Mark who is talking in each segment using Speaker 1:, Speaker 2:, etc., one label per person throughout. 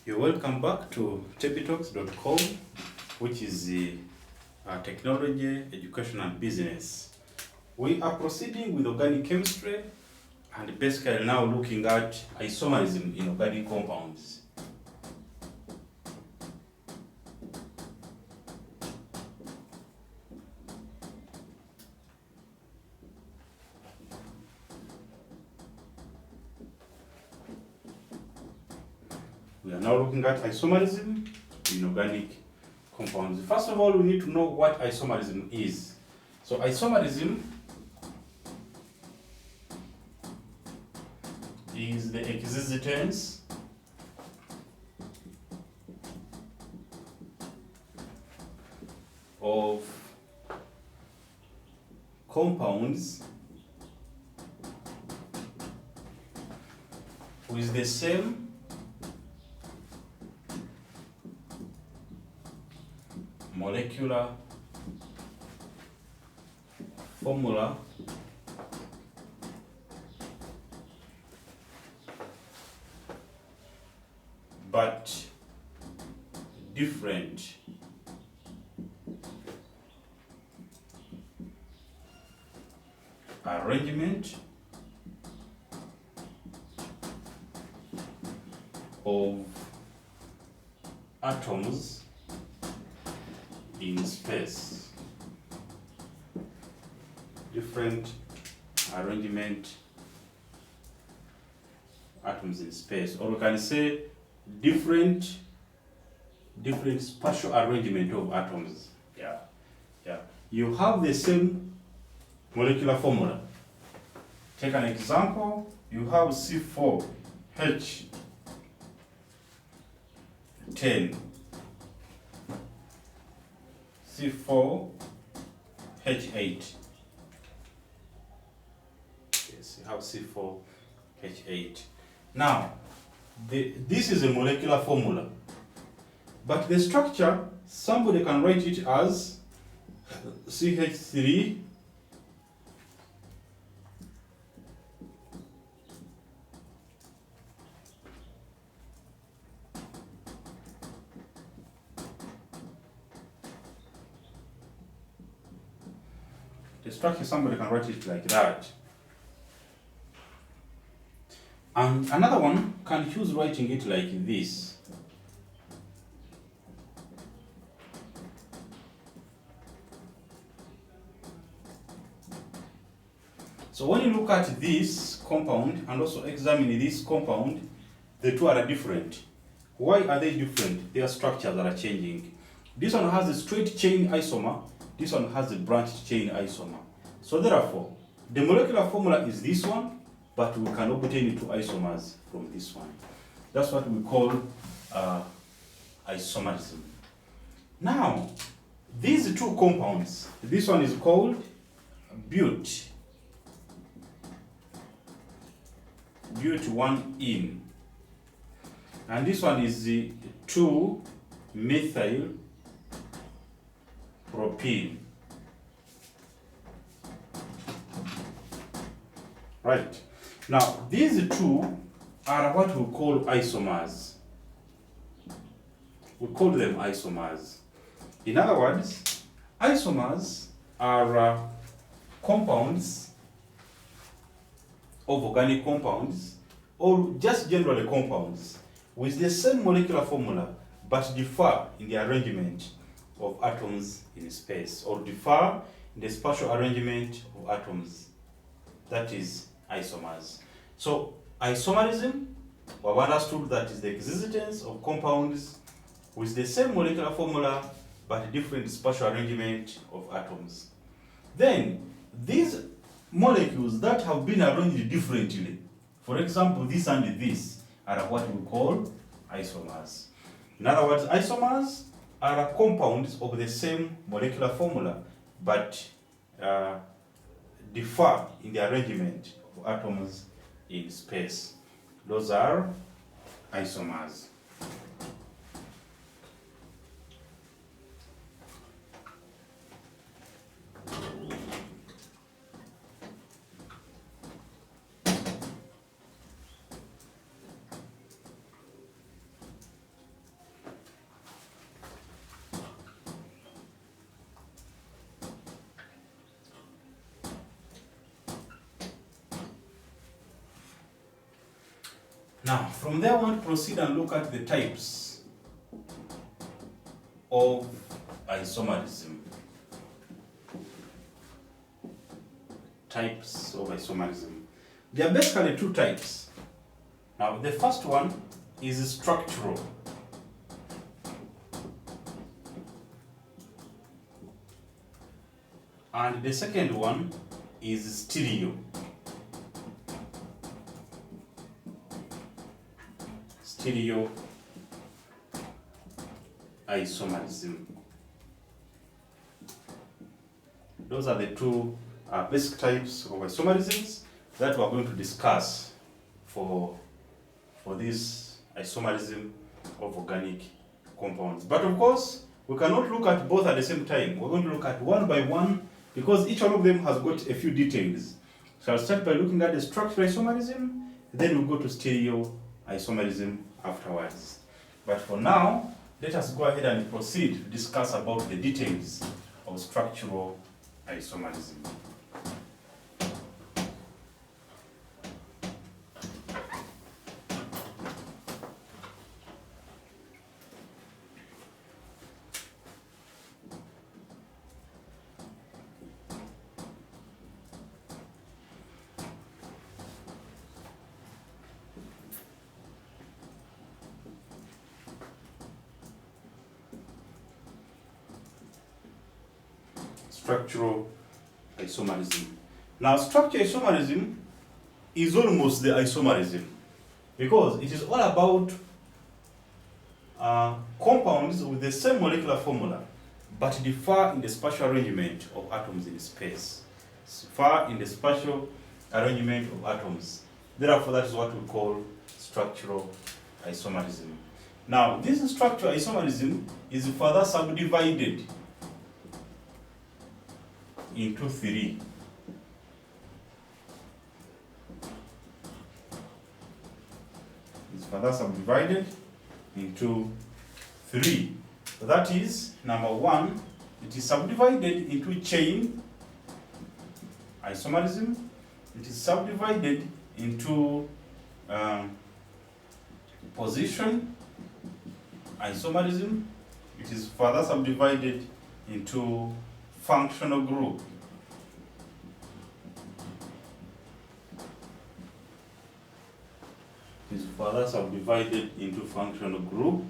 Speaker 1: You're welcome back to teptalks.com, which is the technology, education, and business. We are proceeding with organic chemistry and basically now looking at isomerism in organic compounds. We are now looking at isomerism in organic compounds. First of all, we need to know what isomerism is. So isomerism is the existence of compounds with the same molecular formula but different arrangement of atoms in space. Different arrangement atoms in space, or we can say different spatial arrangement of atoms. Yeah. You have the same molecular formula. Take an example. You have C4H10, C4H8. Yes, you have C4H8. Now, this is a molecular formula, but the structure, somebody can write it as CH3 The structure, somebody can write it like that. And another one can choose writing it like this. So when you look at this compound and also examine this compound, the two are different. Why are they different? Their structures are changing. This one has a straight chain isomer. This one has a branched chain isomer. So therefore, the molecular formula is this one, but we can obtain two isomers from this one. That's what we call isomerism. Now, these two compounds, this one is called but 1-ene, and this one is the 2-methyl-propene. Right. Now, these two are what we call isomers. We call them isomers. In other words, isomers are compounds of organic compounds, or just generally compounds with the same molecular formula but differ in the arrangement of atoms in space, or differ in the spatial arrangement of atoms. That is isomers. So isomerism, we have understood that is the existence of compounds with the same molecular formula but different spatial arrangement of atoms. Then these molecules that have been arranged differently, for example this and this, are what we call isomers. In other words, isomers are compounds of the same molecular formula but differ in the arrangement of atoms in space. Those are isomers. Now, from there, I want to proceed and look at the types of isomerism. Types of isomerism. There are basically two types. Now, the first one is structural. And the second one is stereo. Stereo isomerism. Those are the two basic types of isomerisms that we are going to discuss for this isomerism of organic compounds. But of course, we cannot look at both at the same time. We're going to look at one by one because each one of them has got a few details. So I'll start by looking at the structural isomerism, then we'll go to stereo isomerism afterwards. But for now, let us go ahead and proceed to discuss about the details of structural isomerism. Structural isomerism. Now, structural isomerism is almost the isomerism because it is all about compounds with the same molecular formula but differ in the spatial arrangement of atoms in space. Differ in the spatial arrangement of atoms. Therefore, that is what we call structural isomerism. Now, this structural isomerism is further subdivided into three. It's further subdivided into three. That is, number one, it is subdivided into chain isomerism. It is subdivided into position isomerism. It is further subdivided into functional group. Is further subdivided into functional group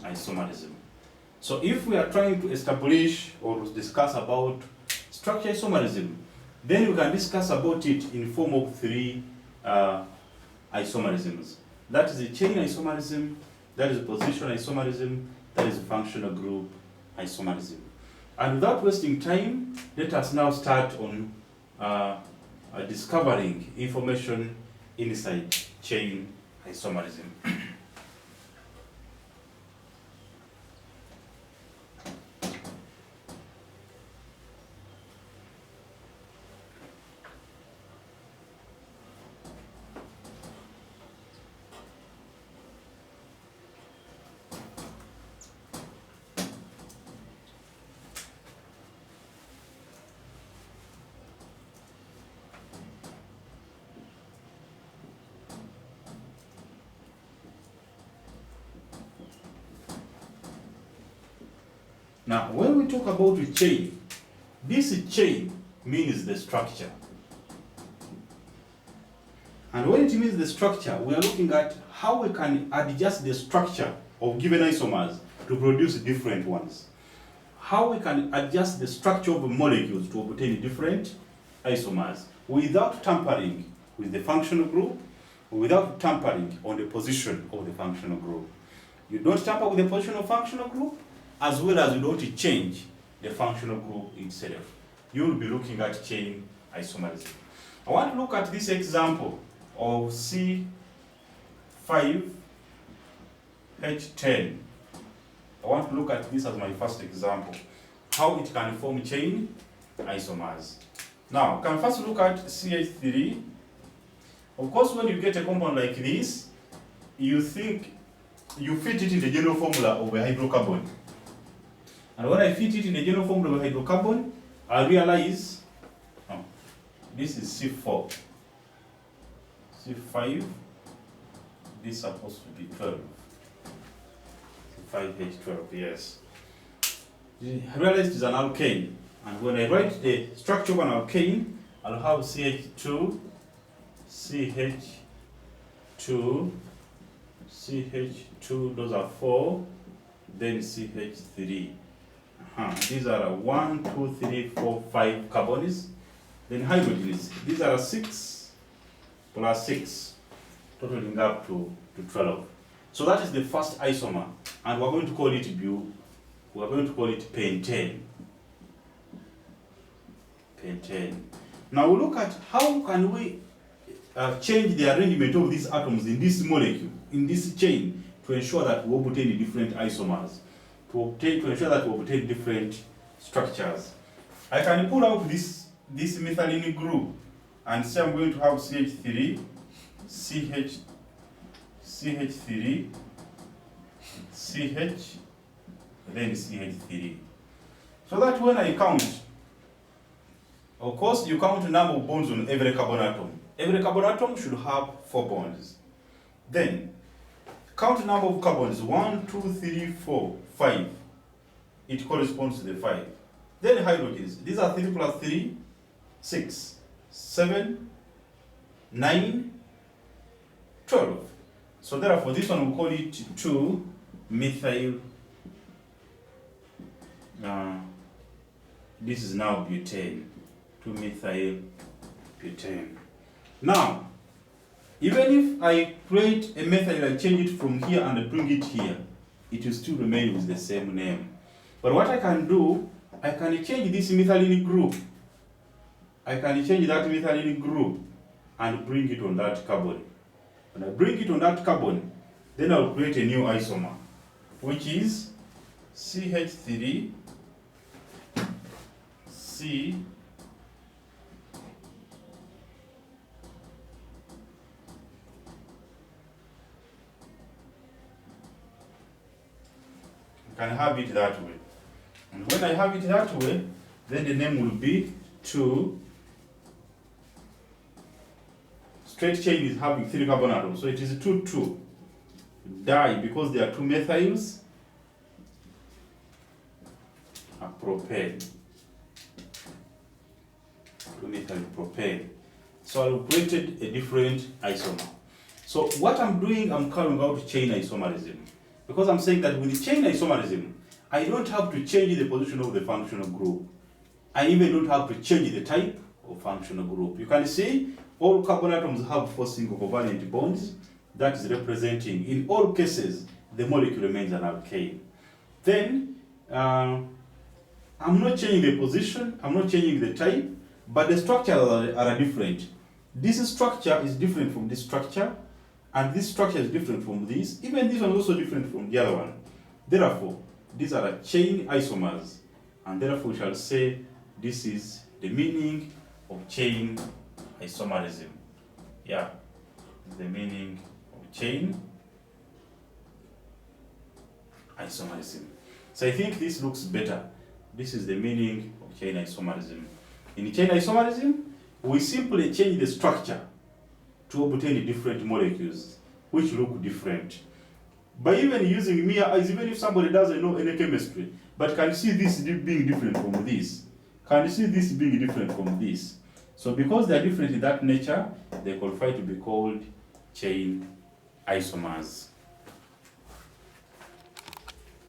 Speaker 1: isomerism. So if we are trying to establish or discuss about structural isomerism, then we can discuss about it in form of three isomerisms. That is the chain isomerism, that is position isomerism, that is functional group isomerism. And without wasting time, let us now start on discovering information inside chain isomerism. Now, when we talk about a chain, this chain means the structure. And when it means the structure, we are looking at how we can adjust the structure of given isomers to produce different ones. How we can adjust the structure of molecules to obtain different isomers without tampering with the functional group, without tampering on the position of the functional group. You don't tamper with the position of functional group, as well as you don't change the functional group itself. You will be looking at chain isomerism. I want to look at this example of C5H10. I want to look at this as my first example, how it can form chain isomers. Now, can first look at CH3. Of course, when you get a compound like this, you think you fit it in the general formula of a hydrocarbon. And when I fit it in the general formula of a hydrocarbon, I realize, this is C4. C5, This is supposed to be 12. 5H12, yes. I realize it is an alkane, and when I write the structure of an alkane, I'll have CH2, CH2, CH2, those are 4, then CH3. These are 1, 2, 3, 4, 5 carbons. Then hydrogens, these are 6 plus 6, totaling up to 12. So that is the first isomer, and we're going to call it we're going to call it pentane. Pentane. Now we look at how can we change the arrangement of these atoms in this molecule, in this chain, to ensure that we obtain different isomers, to ensure that we obtain different structures. I can pull out this methylene group and say I'm going to have CH3, CH3, CH, then CH3. So that when I count, of course you count the number of bonds on every carbon atom. Every carbon atom should have 4 bonds. Then count the number of carbons, 1, 2, 3, 4, 5. It corresponds to the 5. Then hydrogens, these are 3 plus 3, 6, 7, 9, 12. So therefore this one we call it 2-methyl. This is now butane, 2-methyl butane. Now, even if I create a methyl, I change it from here and I bring it here, it will still remain with the same name. But what I can do, I can change this methylene group. I can change that methylene group and bring it on that carbon. When I bring it on that carbon, then I'll create a new isomer, which is CH3, C, I can have it that way. And when I have it that way, then the name will be 2. Straight chain is having 3 carbon atoms, so it is 2,2. Di, because there are 2 methyls, a propane. 2-methyl propane. So I've created a different isomer. So what I'm doing, I'm carrying out chain isomerism. Because I'm saying that with the chain isomerism, I don't have to change the position of the functional group. I even don't have to change the type of functional group. You can see all carbon atoms have 4 single covalent bonds. That is representing, in all cases, the molecule remains an alkane. Then, I'm not changing the position, I'm not changing the type, but the structures are different. This structure is different from this structure, and this structure is different from this. Even this one is also different from the other one. Therefore, these are chain isomers, and therefore we shall say this is the meaning of chain isomerism. Yeah, the meaning of chain isomerism. So I think this looks better. This is the meaning of chain isomerism. In chain isomerism, we simply change the structure to obtain different molecules which look different. By even using mere eyes, even if somebody doesn't know any chemistry, but can see this being different from this, can see this being different from this. So because they are different in that nature, they qualify to be called chain isomers.